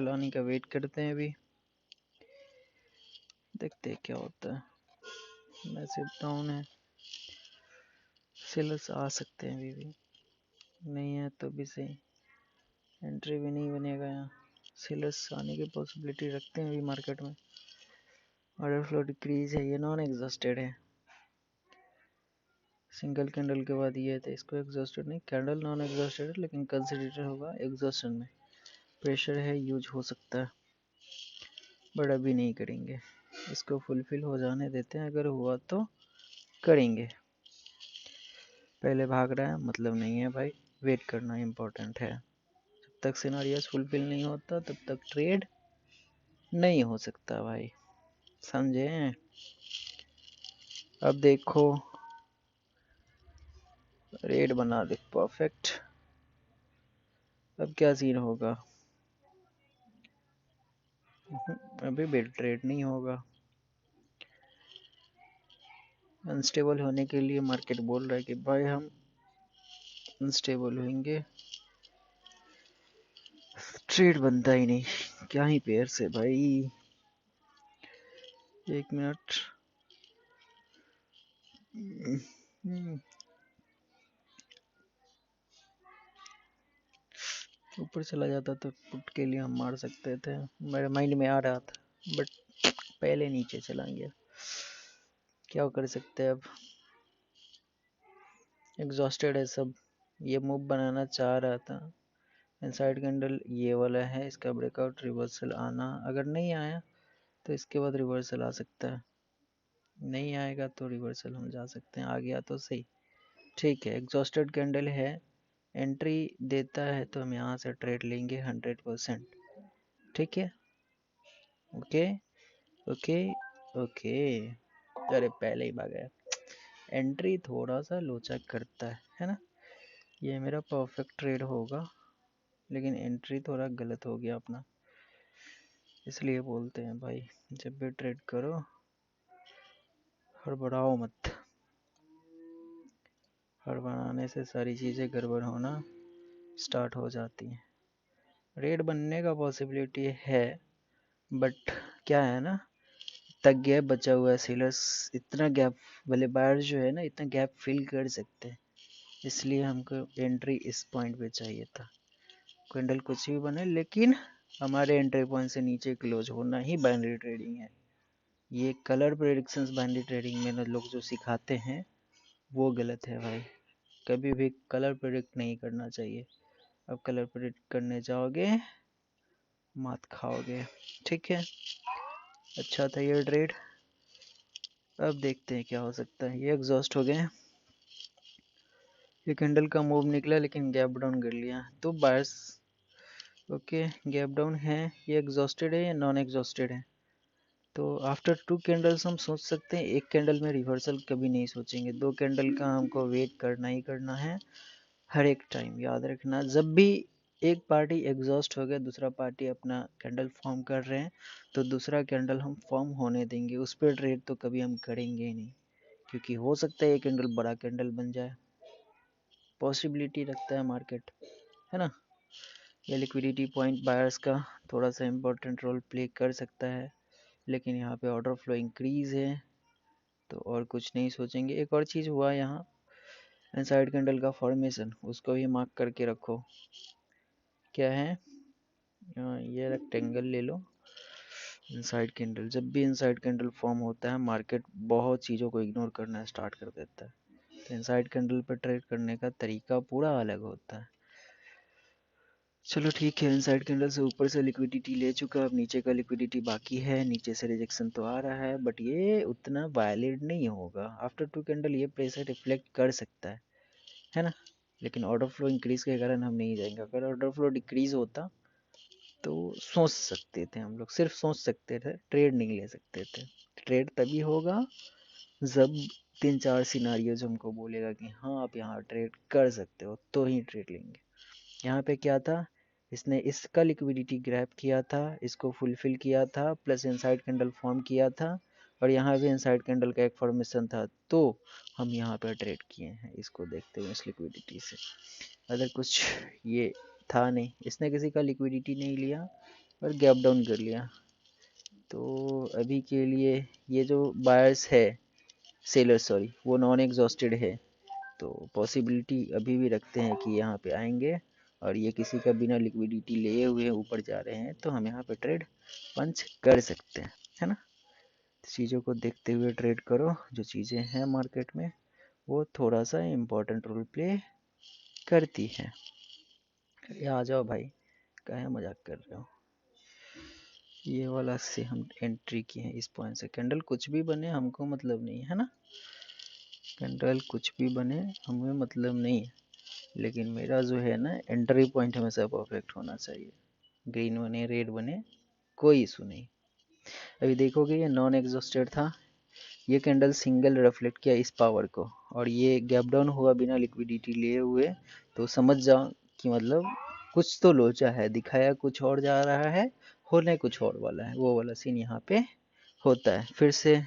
लाने का वेट करते हैं। अभी देखते हैं क्या होता है। मैसिव डाउन है, सेलर्स आ सकते हैं अभी भी, नहीं है तो भी सही, एंट्री भी नहीं बनेगा यहाँ। सेलर्स आने की पॉसिबिलिटी रखते हैं अभी मार्केट में। ऑर्डर फ्लो डिक्रीज है, ये नॉन एग्जॉस्टेड है। सिंगल कैंडल के बाद ये था, इसको एग्जॉस्टेड नहीं, कैंडल नॉन एग्जॉस्टेड है लेकिन कंसिडर होगा एग्जॉस्टेड में। प्रेशर है, यूज हो सकता है, बट अभी नहीं करेंगे, इसको फुलफिल हो जाने देते हैं, अगर हुआ तो करेंगे। पहले भाग रहा है मतलब नहीं है भाई, वेट करना इम्पोर्टेंट है। जब तक सिनारियोस फुलफिल नहीं होता तब तक ट्रेड नहीं हो सकता भाई, समझे। अब देखो रेड बना दे परफेक्ट, अब क्या सीन होगा। अभी भी ट्रेड नहीं होगा, अनस्टेबल होने के लिए मार्केट बोल रहा है कि भाई हम अनस्टेबल होंगे, ट्रेड बनता ही नहीं, क्या ही पेयर से भाई। 1 मिनट, ऊपर चला जाता तो पुट के लिए हम मार सकते थे, मेरे माइंड में आ रहा था, बट पहले नीचे चला गया, क्या कर सकते हैं अब। एग्जॉस्टेड है सब, ये मूव बनाना चाह रहा था। इनसाइड कैंडल ये वाला है, इसका ब्रेकआउट रिवर्सल आना, अगर नहीं आया तो इसके बाद रिवर्सल आ सकता है, नहीं आएगा तो रिवर्सल हम जा सकते हैं, आ गया तो सही, ठीक है। एग्जॉस्टेड कैंडल है, एंट्री देता है तो हम यहाँ से ट्रेड लेंगे 100%, ठीक है। ओके ओके ओके, अरे पहले ही भाग गया। एंट्री थोड़ा सा लोचा करता है ना, ये मेरा परफेक्ट ट्रेड होगा, लेकिन एंट्री थोड़ा गलत हो गया अपना, इसलिए बोलते हैं भाई जब भी ट्रेड करो हड़बड़ाओ मत, हड़बड़ाने से सारी चीज़ें गड़बड़ होना स्टार्ट हो जाती हैं। रेड बनने का पॉसिबिलिटी है, बट क्या है ना, तक गैप बचा हुआ है, सेलर्स इतना गैप वाले बायर जो है ना इतना गैप फिल कर सकते हैं, इसलिए हमको एंट्री इस पॉइंट पे चाहिए था। कैंडल कुछ भी बने लेकिन हमारे एंट्री पॉइंट से नीचे क्लोज होना ही बाइनरी ट्रेडिंग है। ये कलर प्रेडिक्शंस बाइनरी ट्रेडिंग में लोग जो सिखाते हैं वो गलत है भाई, कभी भी कलर प्रेडिक्ट नहीं करना चाहिए। अब कलर प्रेडिक्ट करने जाओगे मात खाओगे, ठीक है। अच्छा था ये ट्रेड, अब देखते हैं क्या हो सकता है। ये एग्जॉस्ट हो गए, ये कैंडल का मूव निकला लेकिन गैप डाउन कर लिया, तो बायर्स ओके गैप डाउन है, ये एग्जॉस्टेड है या नॉन एग्जॉस्टेड है। तो आफ्टर 2 कैंडल्स हम सोच सकते हैं, एक कैंडल में रिवर्सल कभी नहीं सोचेंगे, 2 कैंडल का हमको वेट करना ही करना है हर एक टाइम। याद रखना जब भी एक पार्टी एग्जॉस्ट हो गया दूसरा पार्टी अपना कैंडल फॉर्म कर रहे हैं तो दूसरा कैंडल हम फॉर्म होने देंगे, उस पर ट्रेड तो कभी हम करेंगे ही नहीं, क्योंकि हो सकता है ये कैंडल बड़ा कैंडल बन जाए, पॉसिबिलिटी रखता है मार्केट, है ना। ये लिक्विडिटी पॉइंट बायर्स का थोड़ा सा इम्पोर्टेंट रोल प्ले कर सकता है, लेकिन यहाँ पे ऑर्डर फ्लो इंक्रीज है तो और कुछ नहीं सोचेंगे। एक और चीज़ हुआ यहाँ, इनसाइड कैंडल का फॉर्मेशन, उसको भी मार्क करके रखो, क्या है ये रेक्टेंगल ले लो। इनसाइड कैंडल, जब भी इनसाइड कैंडल फॉर्म होता है मार्केट बहुत चीज़ों को इग्नोर करना स्टार्ट कर देता है, तो इनसाइड कैंडल पर ट्रेड करने का तरीका पूरा अलग होता है। चलो ठीक है, इनसाइड कैंडल से ऊपर से लिक्विडिटी ले चुका, अब नीचे का लिक्विडिटी बाकी है, नीचे से रिजेक्शन तो आ रहा है बट ये उतना वायलेट नहीं होगा। आफ्टर 2 कैंडल ये प्रेशर रिफ्लेक्ट कर सकता है ना, लेकिन ऑर्डर फ्लो इंक्रीज के कारण हम नहीं जाएंगे। अगर ऑर्डर फ्लो डिक्रीज होता तो सोच सकते थे हम लोग, सिर्फ सोच सकते थे, ट्रेड नहीं ले सकते थे। ट्रेड तभी होगा जब 3-4 सिनारियो जो हमको बोलेगा कि हाँ आप यहाँ ट्रेड कर सकते हो तो ही ट्रेड लेंगे। यहाँ पे क्या था, इसने इसका लिक्विडिटी ग्रैब किया था, इसको फुलफिल किया था, प्लस इनसाइड कैंडल फॉर्म किया था, और यहाँ भी इनसाइड कैंडल का एक फॉर्मेशन था, तो हम यहाँ पे ट्रेड किए हैं इसको देखते हुए इस लिक्विडिटी से। अगर कुछ ये था नहीं, इसने किसी का लिक्विडिटी नहीं लिया, और गैप डाउन कर लिया। तो अभी के लिए ये जो बायर्स है, सेलर सॉरी, वो नॉन एग्जॉस्टेड है, तो पॉसिबिलिटी अभी भी रखते हैं कि यहाँ पे आएंगे और ये किसी का बिना लिक्विडिटी लिए हुए ऊपर जा रहे हैं, तो हम यहाँ पे ट्रेड पंच कर सकते हैं, है ना। चीज़ों को देखते हुए ट्रेड करो, जो चीज़ें हैं मार्केट में वो थोड़ा सा इम्पोर्टेंट रोल प्ले करती है। अरे आ जाओ भाई, काहे मजाक कर रहे हो। ये वाला से हम एंट्री किए हैं इस पॉइंट से, कैंडल कुछ भी बने हमको मतलब नहीं है ना, कैंडल कुछ भी बने हमें मतलब नहीं है, लेकिन मेरा जो है ना एंट्री पॉइंट हमेशा परफेक्ट होना चाहिए। ग्रीन बने रेड बने कोई इशू नहीं। अभी देखोगे ये नॉन एग्जॉस्टेड था, ये कैंडल सिंगल रिफ्लेक्ट किया इस पावर को, और ये गैप डाउन हुआ बिना लिक्विडिटी लिए हुए, तो समझ जाओ कि मतलब कुछ तो लोचा है, दिखाया कुछ और जा रहा है, होने कुछ और वाला है, वो वाला सीन यहाँ पे होता है। फिर से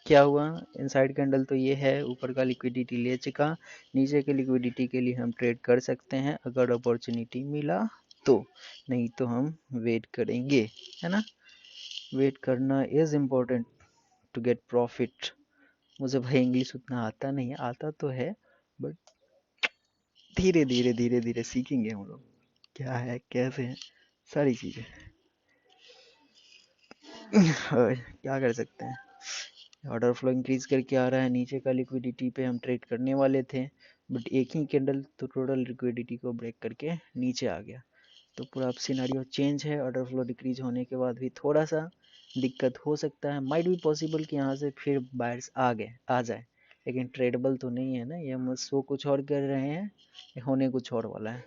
क्या हुआ, इनसाइड कैंडल तो ये है, ऊपर का लिक्विडिटी ले चुका, नीचे के लिक्विडिटी के लिए हम ट्रेड कर सकते हैं अगर अपॉर्चुनिटी मिला तो, नहीं तो हम वेट करेंगे, है ना। वेट करना is important to get profit. मुझे भाई इंग्लिश उतना आता नहीं है, आता तो है बट धीरे धीरे धीरे धीरे सीखेंगे हम लोग, क्या है कैसे है सारी चीज़ें। और क्या कर सकते हैं, ऑर्डर फ्लो इंक्रीज करके आ रहा है, नीचे का लिक्विडिटी पे हम ट्रेड करने वाले थे, बट एक ही कैंडल तो टोटल लिक्विडिटी को ब्रेक करके नीचे आ गया, तो पूरा अब सिनारियो चेंज है। ऑर्डर फ्लो डिक्रीज होने के बाद भी थोड़ा सा दिक्कत हो सकता है, माइट भी पॉसिबल कि यहाँ से फिर बायर्स आ जाए, लेकिन ट्रेडेबल तो नहीं है ना, ये हम शो कुछ और कर रहे हैं, होने कुछ और वाला है,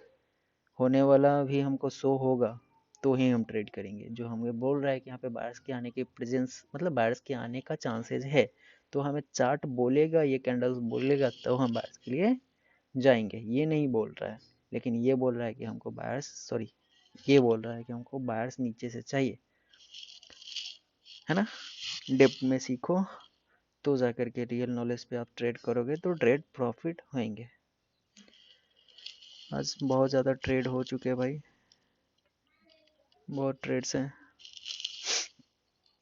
होने वाला भी हमको शो होगा तो ही हम ट्रेड करेंगे। जो हमें बोल रहा है कि यहाँ पे बायर्स के आने की प्रेजेंस, मतलब बायर्स के आने का चांसेस है, तो हमें चार्ट बोलेगा, ये कैंडल्स बोलेगा तो हम बायर्स के लिए जाएंगे, ये नहीं बोल रहा है, लेकिन ये बोल रहा है कि हमको बायर्स सॉरी ये बोल रहा है कि हमको बायर्स नीचे से चाहिए, है ना। डेप्थ में सीखो तो जाकर के रियल नॉलेज पे आप ट्रेड करोगे तो ट्रेड प्रॉफिट होंगे। आज बहुत ज़्यादा ट्रेड हो चुके हैं भाई, बहुत ट्रेड्स हैं,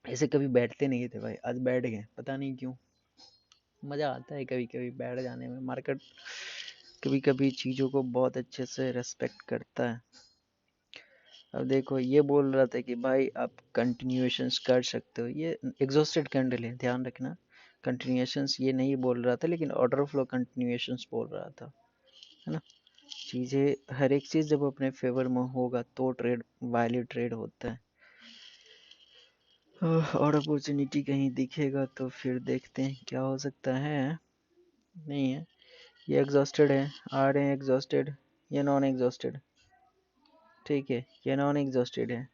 ऐसे कभी बैठते नहीं थे भाई, आज बैठ गए, पता नहीं क्यों। मज़ा आता है कभी कभी बैठ जाने में, मार्केट कभी कभी चीज़ों को बहुत अच्छे से रेस्पेक्ट करता है। अब देखो ये बोल रहा था कि भाई आप कंटिन्यूएशंस कर सकते हो, ये एग्जॉस्टेड कैंडल है ध्यान रखना, कंटिन्यूएशंस ये नहीं बोल रहा था, लेकिन ऑर्डर फ्लो कंटिन्यूएशंस बोल रहा था, है ना। चीज़ें हर एक चीज़ जब अपने फेवर में होगा तो ट्रेड वैलिड ट्रेड होता है। और अपॉर्चुनिटी कहीं दिखेगा तो फिर देखते हैं क्या हो सकता है। नहीं है, ये एग्जॉस्टेड है, आ रहे हैं एग्जॉस्टेड, ये नॉन एग्जॉस्टेड, ठीक है, ये नॉन एग्जॉस्टेड है।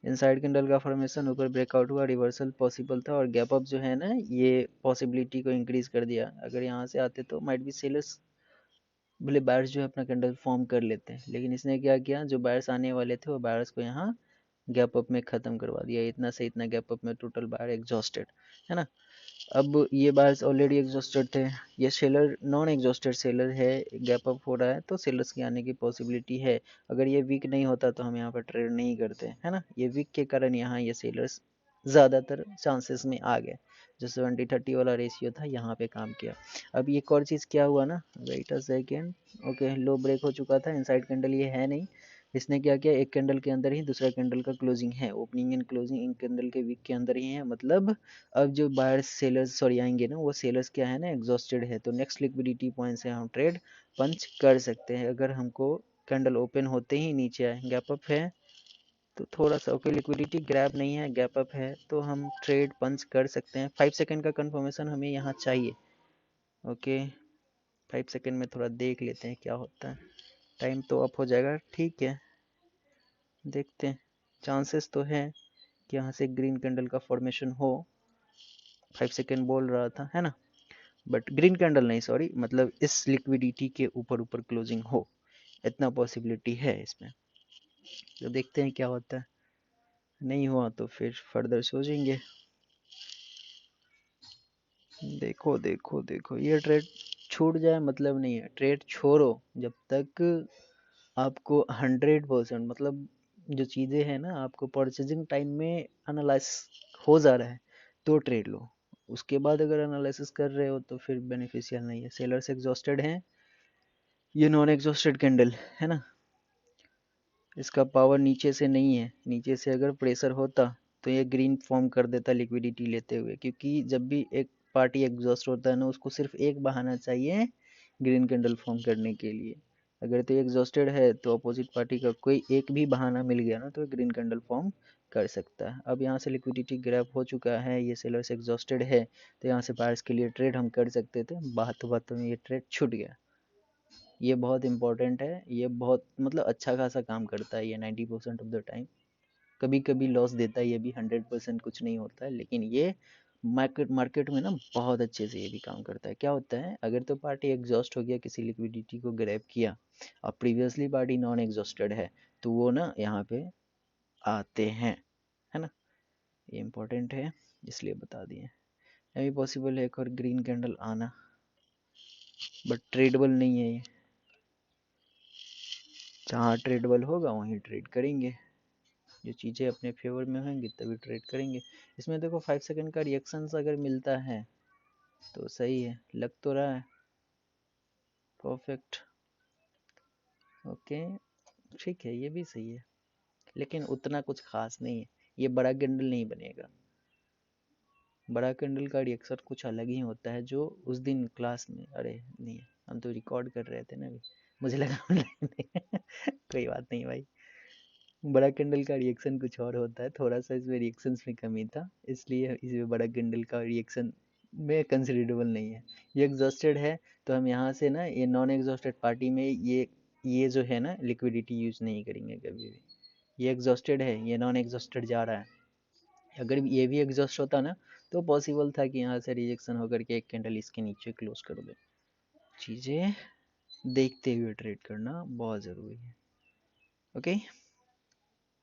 इनसाइड कैंडल का फॉर्मेशन, ऊपर ब्रेकआउट हुआ, रिवर्सल पॉसिबल था, और गैप अप जो है ना ये पॉसिबिलिटी को इंक्रीज कर दिया, अगर यहाँ से आते तो माइट बी सेलर्स, भले बायर्स जो है अपना कैंडल फॉर्म कर लेते हैं, लेकिन इसने क्या किया, जो बायर्स आने वाले थे वो बायर्स को यहाँ गैप अप में ख़त्म करवा दिया, इतना से इतना गैप अप में टोटल बायर एग्जॉस्टेड, है ना। अब ये बायर्स ऑलरेडी एग्जॉस्टेड थे, ये सेलर नॉन एग्जॉस्टेड सेलर है, गैप अप हो रहा है तो सेलर्स के आने की पॉसिबिलिटी है, अगर ये वीक नहीं होता तो हम यहाँ पर ट्रेड नहीं करते, है ना। ये वीक के कारण यहाँ ये सेलर्स ज़्यादातर चांसेस में आ गए, जो 70-30 वाला रेशियो था यहाँ पे काम किया। अब एक और चीज़ क्या हुआ ना, वेट अ सेकेंड, ओके, लो ब्रेक हो चुका था, इनसाइड कैंडल ये है नहीं, इसने क्या किया, एक कैंडल के अंदर ही दूसरा कैंडल का क्लोजिंग है, opening and closing in candle के वीक के अंदर ही है, मतलब अब जो बायर्स सेलर्स सॉरी आएंगे ना, वो सेलर्स क्या है ना एग्जॉस्टेड है, तो नेक्स्ट लिक्विडिटी पॉइंट से हम ट्रेड पंच कर सकते हैं, अगर हमको कैंडल ओपन होते ही नीचे आए, गैप अप है तो थोड़ा सा ओके, लिक्विडिटी ग्रैब नहीं है, गैप अप है तो हम ट्रेड पंच कर सकते हैं। 5 सेकंड का कंफर्मेशन हमें यहाँ चाहिए, ओके 5 सेकंड में थोड़ा देख लेते हैं क्या होता है, टाइम तो अप हो जाएगा, ठीक है देखते हैं, चांसेस तो है कि यहाँ से ग्रीन कैंडल का फॉर्मेशन हो, 5 सेकंड बोल रहा था, है ना, बट ग्रीन कैंडल नहीं सॉरी, मतलब इस लिक्विडिटी के ऊपर ऊपर क्लोजिंग हो, इतना पॉसिबिलिटी है इसमें, तो देखते हैं क्या होता है, नहीं हुआ तो फिर फर्दर सोचेंगे। देखो देखो देखो, ये ट्रेड छूट जाए मतलब नहीं है, ट्रेड छोड़ो जब तक आपको 100% मतलब जो चीज़ें हैं ना आपको परचेजिंग टाइम में एनालाइज हो जा रहा है तो ट्रेड लो। उसके बाद अगर एनालिसिस कर रहे हो तो फिर बेनिफिशियल नहीं है। सेलर्स एग्जॉस्टेड हैं, ये नॉन एग्जॉस्टेड कैंडल है ना, इसका पावर नीचे से नहीं है। नीचे से अगर प्रेशर होता तो ये ग्रीन फॉर्म कर देता लिक्विडिटी लेते हुए, क्योंकि जब भी एक पार्टी एग्जॉस्ट होता है ना उसको सिर्फ एक बहाना चाहिए ग्रीन कैंडल फॉर्म करने के लिए। अगर तो एग्जॉस्टेड है तो अपोजिट पार्टी का कोई एक भी बहाना मिल गया ना तो ग्रीन कैंडल फॉर्म कर सकता है। अब यहाँ से लिक्विडिटी ग्रैब हो चुका है, ये सेलर्स एग्जॉस्टेड है तो यहाँ से बायर्स के लिए ट्रेड हम कर सकते थे, बातों बातों में ये ट्रेड छूट गया। ये बहुत इंपॉर्टेंट है, ये बहुत मतलब अच्छा खासा काम करता है ये 90% ऑफ द टाइम। कभी कभी लॉस देता है ये भी, 100% कुछ नहीं होता है, लेकिन ये मार्केट मार्केट में ना बहुत अच्छे से ये भी काम करता है। क्या होता है, अगर तो पार्टी एग्जॉस्ट हो गया, किसी लिक्विडिटी को ग्रैब किया और प्रीवियसली पार्टी नॉन एग्जॉस्टेड है तो वो ना यहाँ पे आते हैं, है ना। ये इम्पोर्टेंट है इसलिए बता दिए। अभी पॉसिबल है एक और ग्रीन कैंडल आना, बट ट्रेडेबल नहीं है ये। जहाँ ट्रेडेबल होगा वहीं ट्रेड करेंगे, जो चीज़ें अपने फेवर में होंगी तभी ट्रेड करेंगे। इसमें देखो 5 सेकंड का रिएक्शन अगर मिलता है तो सही है, लग तो रहा है परफेक्ट। ओके ठीक है, ये भी सही है, लेकिन उतना कुछ खास नहीं है। ये बड़ा कैंडल नहीं बनेगा, बड़ा कैंडल का रिएक्शन कुछ अलग ही होता है। जो उस दिन क्लास में, अरे नहीं हम तो रिकॉर्ड कर रहे थे ना अभी, मुझे लगा कोई बात नहीं भाई। बड़ा कैंडल का रिएक्शन कुछ और होता है, थोड़ा सा इसमें रिएक्शंस में कमी था, इसलिए इसमें बड़ा कैंडल का रिएक्शन में कंसिडरेबल नहीं है। ये एग्जॉस्टेड है तो हम यहाँ से ना ये नॉन एग्जॉस्टेड पार्टी में ये जो है ना लिक्विडिटी यूज नहीं करेंगे कभी भी। ये एग्जॉस्टेड है, ये नॉन एग्जॉस्टेड जा रहा है, अगर ये भी एग्जॉस्ट होता ना तो पॉसिबल था कि यहाँ से रिजेक्शन होकर के एक कैंडल इसके नीचे क्लोज कर दे। चीज़ें देखते हुए ट्रेड करना बहुत ज़रूरी है। ओके